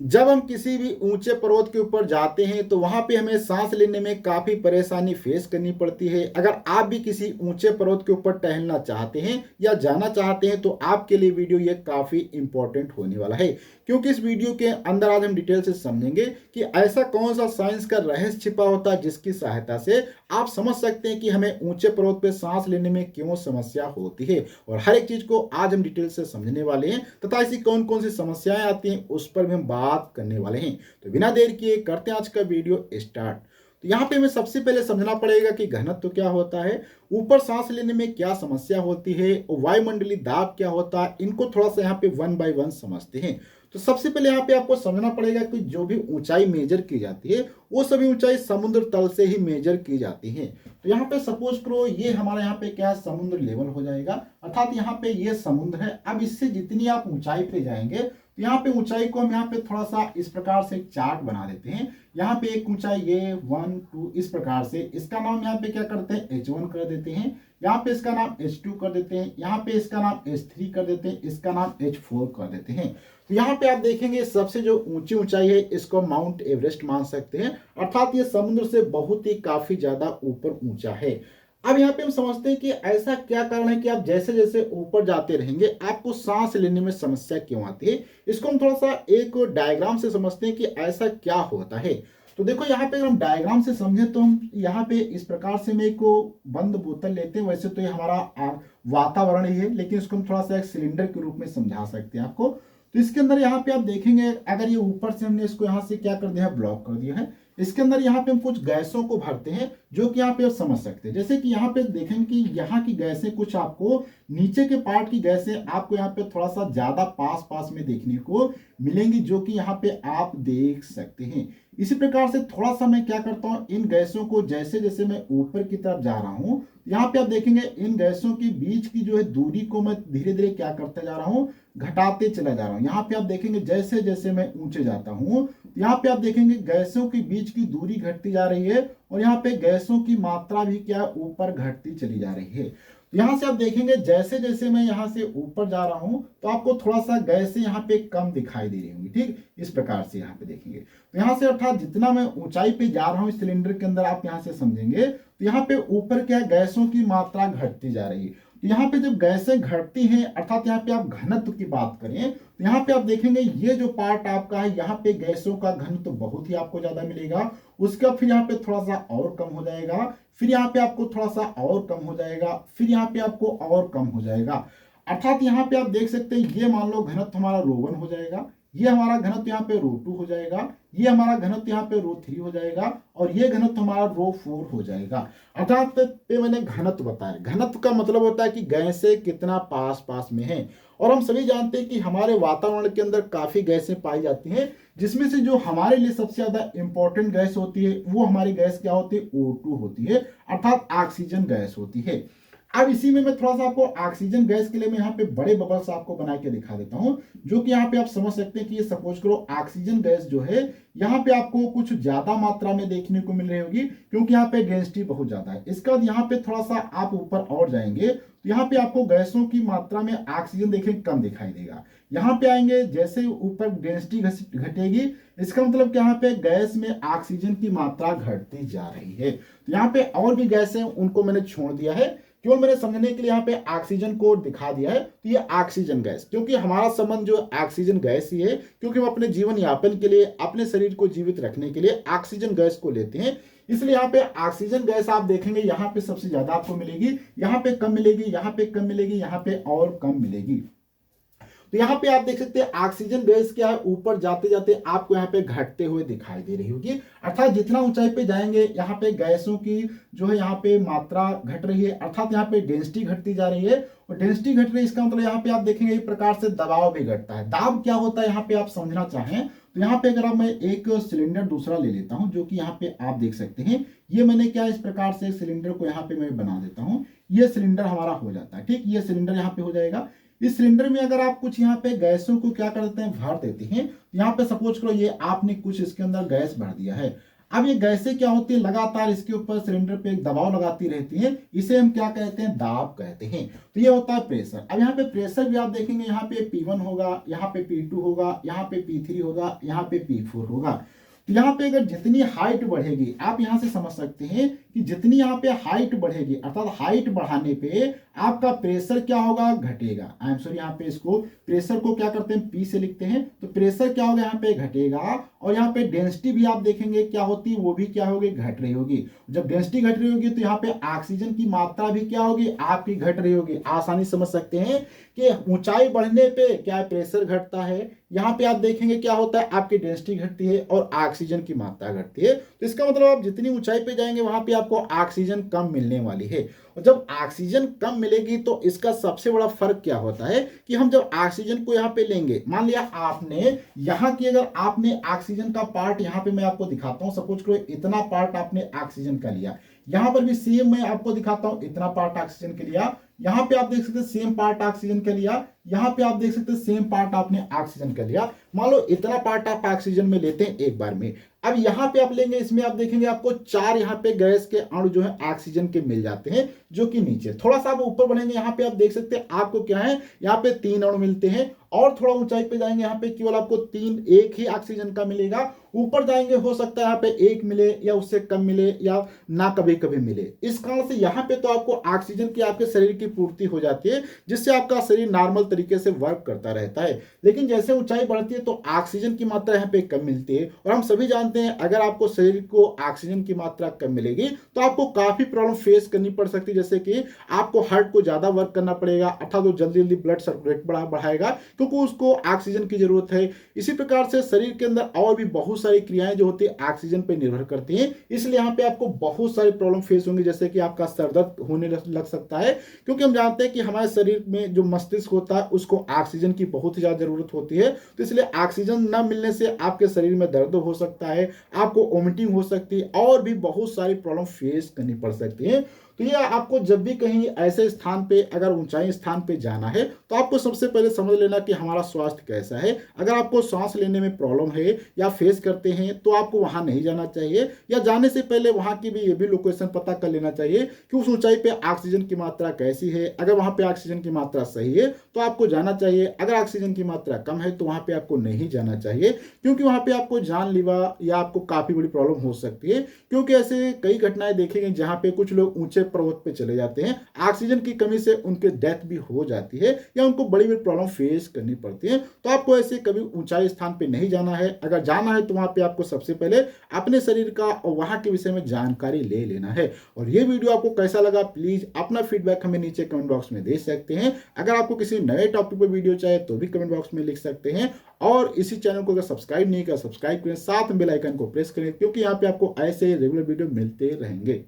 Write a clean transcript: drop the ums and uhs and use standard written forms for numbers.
जब हम किसी भी ऊंचे पर्वत के ऊपर जाते हैं तो वहां पे हमें सांस लेने में काफी परेशानी फेस करनी पड़ती है। अगर आप भी किसी ऊंचे पर्वत के ऊपर टहलना चाहते हैं या जाना चाहते हैं तो आपके लिए वीडियो ये काफी इंपॉर्टेंट होने वाला है, क्योंकि इस वीडियो के अंदर आज हम डिटेल से समझेंगे कि ऐसा कौन सा साइंस का रहस्य छिपा होता है जिसकी सहायता से आप समझ सकते हैं कि हमें ऊंचे पर्वत पे सांस लेने में क्यों समस्या होती है। और हर एक चीज को आज हम डिटेल से समझने वाले हैं तथा ऐसी कौन कौन सी समस्याएं आती हैं उस पर भी हम बात करने वाले हैं। तो बिना देर किए करते हैं आज का वीडियो स्टार्ट। तो यहाँ पे हमें सबसे पहले समझना पड़ेगा कि घनत्व तो क्या होता है, ऊपर सांस लेने में क्या समस्या होती है, वायुमंडलीय दाब क्या होता है, इनको थोड़ा सा यहाँ पे वन बाय वन समझते हैं। तो सबसे पहले यहाँ पे आपको समझना पड़ेगा कि जो भी ऊंचाई मेजर की जाती है वो सभी ऊंचाई समुद्र तल से ही मेजर की जाती है। तो यहाँ पे सपोज करो ये हमारा यहाँ पे क्या समुद्र लेवल हो जाएगा, अर्थात यहाँ पे ये समुद्र है। अब इससे जितनी आप ऊंचाई पे जाएंगे तो यहाँ पे ऊंचाई को हम यहाँ पे थोड़ा सा इस प्रकार से एक चार्ट बना देते हैं। यहाँ पे एक ऊंचाई ये 1 2 इस प्रकार से, इसका नाम यहाँ पे क्या करते हैं H1 कर देते हैं, यहाँ पे इसका नाम H2 कर देते हैं, यहाँ पे इसका नाम H3 कर देते हैं, इसका नाम H4 कर देते हैं। तो यहाँ पे आप देखेंगे सबसे जो ऊंची ऊंचाई है इसको माउंट एवरेस्ट मान सकते हैं, अर्थात ये समुद्र से बहुत ही काफी ज्यादा ऊपर ऊंचा है। अब यहाँ पे हम समझते हैं कि ऐसा क्या कारण है कि आप जैसे जैसे ऊपर जाते रहेंगे आपको सांस लेने में समस्या क्यों आती है। इसको हम थोड़ा सा एक डायग्राम से समझते हैं कि ऐसा क्या होता है। तो देखो यहाँ पे अगर हम डायग्राम से समझे तो हम यहाँ पे इस प्रकार से में एक बंद बोतल लेते हैं। वैसे तो ये हमारा वातावरण ही है, लेकिन इसको हम थोड़ा सा एक सिलेंडर के रूप में समझा सकते हैं आपको। तो इसके अंदर यहाँ पे आप देखेंगे अगर ये ऊपर से हमने इसको यहाँ से क्या कर दिया है, ब्लॉक कर दिया है। इसके अंदर यहाँ पे हम कुछ गैसों को भरते हैं जो कि यहाँ पे आप समझ सकते हैं। जैसे कि यहाँ पे देखेंगे कि यहाँ की गैसें कुछ आपको नीचे के पार्ट की गैसें आपको यहाँ पे थोड़ा सा ज्यादा पास पास में देखने को मिलेंगी, जो कि यहाँ पे आप देख सकते हैं। इसी प्रकार से थोड़ा सा मैं क्या करता हूँ, इन गैसों को जैसे जैसे मैं ऊपर की तरफ जा रहा हूँ यहाँ पे आप देखेंगे इन गैसों के बीच की जो है दूरी को मैं धीरे धीरे क्या करते जा रहा हूँ, घटाते चला जा रहा हूँ। यहाँ पे आप देखेंगे जैसे जैसे मैं ऊंचे जाता हूँ यहाँ पे आप देखेंगे गैसों के बीच की दूरी घटती जा रही है और यहाँ पे गैसों की मात्रा भी क्या ऊपर घटती चली जा रही है। तो यहाँ से आप देखेंगे जैसे जैसे मैं यहाँ से ऊपर जा रहा हूँ तो आपको थोड़ा सा गैसें यहाँ पे कम दिखाई दे रही होंगी, ठीक इस प्रकार से यहाँ पे देखेंगे। तो यहाँ से अर्थात जितना मैं ऊंचाई पे जा रहा हूँ इस सिलेंडर के अंदर आप यहाँ से समझेंगे तो यहाँ पे ऊपर क्या गैसों की मात्रा घटती जा रही है। यहाँ पे जब गैसें घटती हैं अर्थात यहाँ पे आप घनत्व की बात करें तो यहाँ पे आप देखेंगे ये जो पार्ट आपका है यहाँ पे गैसों का घनत्व बहुत ही आपको ज्यादा मिलेगा, उसका फिर यहाँ पे थोड़ा सा और कम हो जाएगा, फिर यहाँ पे आपको थोड़ा सा और कम हो जाएगा, फिर यहाँ पे आपको और कम हो जाएगा। अर्थात यहाँ पे आप देख सकते हैं ये मान लो घनत्व हमारा रो1 हो जाएगा, ये हमारा घनत्व यहाँ पे रो2 हो जाएगा, ये हमारा घनत्व यहाँ पे रो3 हो जाएगा और ये घनत्व हमारा रो4 हो जाएगा। अर्थात पे मैंने घनत्व बताया, घनत्व का मतलब होता है कि गैसें कितना पास पास में है। और हम सभी जानते हैं कि हमारे वातावरण के अंदर काफी गैसें पाई जाती हैं, जिसमें से जो हमारे लिए सबसे ज्यादा इंपॉर्टेंट गैस होती है वो हमारी गैस क्या होती है, O2 होती है, अर्थात ऑक्सीजन गैस होती है। अब इसी में मैं थोड़ा सा आपको ऑक्सीजन गैस के लिए मैं यहाँ पे बड़े बबल्स आपको बना के दिखा देता हूँ, जो कि यहाँ पे आप समझ सकते हैं कि ये सपोज करो ऑक्सीजन गैस जो है यहाँ पे आपको कुछ ज्यादा मात्रा में देखने को मिल रही होगी, क्योंकि यहाँ पे डेंसिटी बहुत ज्यादा है। इसके बाद यहाँ पे थोड़ा सा आप ऊपर और जाएंगे तो यहाँ पे आपको गैसों की मात्रा में ऑक्सीजन देखें कम दिखाई देगा। यहाँ पे आएंगे जैसे ऊपर डेंसिटी घटेगी, इसका मतलब कि यहाँ पे गैस में ऑक्सीजन की मात्रा घटती जा रही है। तो यहाँ पे और भी गैस है उनको मैंने छोड़ दिया है, केवल मैंने समझने के लिए यहाँ पे ऑक्सीजन को दिखा दिया है। तो ये ऑक्सीजन गैस, क्योंकि हमारा संबंध जो ऑक्सीजन गैस ही है, क्योंकि हम अपने जीवन यापन के लिए अपने शरीर को जीवित रखने के लिए ऑक्सीजन गैस को लेते हैं। इसलिए यहाँ पे ऑक्सीजन गैस आप देखेंगे यहाँ पे सबसे ज्यादा आपको मिलेगी, यहाँ पे कम मिलेगी, यहाँ पे कम मिलेगी, यहाँ पे और कम मिलेगी। तो यहाँ पे आप देख सकते हैं ऑक्सीजन गैस क्या है, ऊपर जाते जाते आपको यहाँ पे घटते हुए दिखाई दे रही होगी। अर्थात जितना ऊंचाई पे जाएंगे यहाँ पे गैसों की जो है यहाँ पे मात्रा घट रही है, अर्थात यहाँ पे डेंसिटी घटती जा रही है। और डेंसिटी घट रही है इसका मतलब यहाँ पे आप देखेंगे एक प्रकार से दबाव भी घटता है। दाब क्या होता है यहाँ पे आप समझना चाहें तो यहाँ पे अगर मैं एक सिलेंडर दूसरा ले लेता हूँ, जो कि यहाँ पे आप देख सकते हैं ये मैंने क्या इस प्रकार से सिलेंडर को यहाँ पे मैं बना देता हूँ, ये सिलेंडर हमारा हो जाता है, ठीक ये सिलेंडर यहाँ पे हो जाएगा। इस सिलेंडर में अगर आप कुछ यहाँ पे गैसों को क्या कर देते हैं, भर देते हैं। यहाँ पे सपोज करो ये आपने कुछ इसके अंदर गैस भर दिया है। अब ये गैसें क्या होती है, लगातार इसके ऊपर सिलेंडर पे एक दबाव लगाती रहती है, इसे हम क्या कहते हैं, दाब कहते हैं। तो ये होता है प्रेशर। अब यहाँ पे प्रेशर भी आप देखेंगे, यहाँ पे P1 होगा, यहाँ पे P2 होगा, यहाँ पे P3 होगा, यहाँ पे P4 होगा। तो यहाँ पे अगर जितनी हाइट बढ़ेगी, आप यहाँ से समझ सकते हैं कि जितनी यहाँ पे हाइट बढ़ेगी, अर्थात हाइट बढ़ाने पे आपका प्रेशर क्या होगा, घटेगा। आई एम सॉरी, यहाँ पे इसको प्रेशर को क्या करते हैं, P से लिखते हैं, तो प्रेशर क्या होगा, यहाँ पे घटेगा। और यहाँ पे डेंसिटी भी आप देखेंगे क्या होती है, वो भी क्या होगी, घट रही होगी। जब डेंसिटी घट रही होगी तो यहाँ पे ऑक्सीजन की मात्रा भी क्या होगी, आपकी घट रही होगी। आसानी समझ सकते हैं कि ऊंचाई बढ़ने पे क्या है, प्रेशर घटता है। यहाँ पे आप देखेंगे क्या होता है, आपकी डेंसिटी घटती है और ऑक्सीजन की मात्रा घटती है। तो इसका मतलब आप जितनी ऊंचाई पे जाएंगे वहां पे आपको ऑक्सीजन कम मिलने वाली है। और जब ऑक्सीजन कम मिलेगी तो इसका सबसे बड़ा फर्क क्या होता है कि हम जब ऑक्सीजन को यहाँ पे लेंगे, मान लिया आपने यहाँ की, अगर आपने ऑक्सीजन का पार्ट, यहाँ पे मैं आपको दिखाता हूँ, सपोज करो इतना पार्ट आपने ऑक्सीजन का लिया, यहाँ पर भी सेम मैं आपको दिखाता हूँ, इतना पार्ट ऑक्सीजन के लिया, यहाँ पे आप देख सकते हैं सेम पार्ट ऑक्सीजन का लिया, यहाँ पे आप देख सकते हैं सेम पार्ट आपने ऑक्सीजन का लिया। मान लो इतना पार्ट आप ऑक्सीजन में लेते हैं एक बार में। अब यहाँ पे आप लेंगे, इसमें आप देखेंगे आपको 4 यहाँ पे गैस के अणु जो है ऑक्सीजन के मिल जाते हैं, जो कि नीचे। थोड़ा सा आप ऊपर बढ़ेंगे, यहाँ पे आप देख सकते हैं आपको क्या है, यहाँ पे 3 अणु मिलते हैं। और थोड़ा ऊंचाई पे जाएंगे, यहाँ पे केवल आपको 3, एक ही ऑक्सीजन का मिलेगा। ऊपर जाएंगे, हो सकता है यहाँ पे 1 मिले या उससे कम मिले या ना कभी कभी मिले। इस कारण से यहाँ पे तो आपको ऑक्सीजन की आपके शरीर की पूर्ति हो जाती है, जिससे आपका शरीर नॉर्मल तरीके से वर्क करता रहता है। लेकिन जैसे ऊंचाई बढ़ती है तो ऑक्सीजन की मात्रा यहाँ पे कम मिलती है। और हम सभी जानते हैं अगर आपको शरीर को ऑक्सीजन की मात्रा कम मिलेगी तो आपको काफी प्रॉब्लम फेस करनी पड़ सकती है, जैसे कि आपको हार्ट को ज्यादा वर्क करना पड़ेगा, अर्थात वो जल्दी जल्दी ब्लड सर्कुलेट बढ़ाएगा, क्योंकि उसको ऑक्सीजन की जरूरत है। इसी प्रकार से शरीर के अंदर और भी बहुत सारी क्रियाएं जो होती है ऑक्सीजन पर निर्भर करती हैं। इसलिए यहाँ पे आपको बहुत सारी प्रॉब्लम फेस होंगी, जैसे कि आपका सर दर्द होने लग सकता है, क्योंकि हम जानते हैं कि हमारे शरीर में जो मस्तिष्क होता है उसको ऑक्सीजन की बहुत ही ज्यादा जरूरत होती है। तो इसलिए ऑक्सीजन न मिलने से आपके शरीर में दर्द हो सकता है, आपको वोमिटिंग हो सकती है और भी बहुत सारी प्रॉब्लम फेस करनी पड़ सकती है। तो ये आपको जब भी कहीं ऐसे स्थान पे, अगर ऊंचाई स्थान पे जाना है, तो आपको सबसे पहले समझ लेना कि हमारा स्वास्थ्य कैसा है। अगर आपको सांस लेने में प्रॉब्लम है या फेस करते हैं तो आपको वहां नहीं जाना चाहिए, या जाने से पहले वहां की भी ये भी लोकेशन पता कर लेना चाहिए कि उस ऊंचाई पे ऑक्सीजन की मात्रा कैसी है। अगर वहां पे ऑक्सीजन की मात्रा सही है तो आपको जाना चाहिए, अगर ऑक्सीजन की मात्रा कम है तो वहां पे आपको नहीं जाना चाहिए, क्योंकि वहां पे आपको जानलेवा या आपको काफी बड़ी प्रॉब्लम हो सकती है। क्योंकि ऐसे कई घटनाएं देखी गई जहां पे कुछ लोग ऊंचे पर्वत पे चले जाते हैं, ऑक्सीजन की कमी से उनके डेथ भी हो जाती है या उनको बड़ी बड़ी प्रॉब्लम फेस करनी पड़ती है। तो आपको ऐसे कभी ऊंचाई स्थान पे नहीं जाना है। अगर जाना है तो वहां पे आपको सबसे पहले अपने शरीर का और वहां के विषय में जानकारी ले लेना है। और ये वीडियो आपको कैसा लगा, प्लीज अपना फीडबैक हमें नीचे कमेंट बॉक्स में दे सकते हैं। अगर आपको किसी नए टॉपिक पर वीडियो चाहिए तो भी कमेंट बॉक्स में लिख सकते हैं। और इसी चैनल को अगर सब्सक्राइब नहीं किया, सब्सक्राइब करें, साथ में बेल आइकन को प्रेस करें, क्योंकि यहाँ पे आपको ऐसे रेगुलर वीडियो मिलते रहेंगे।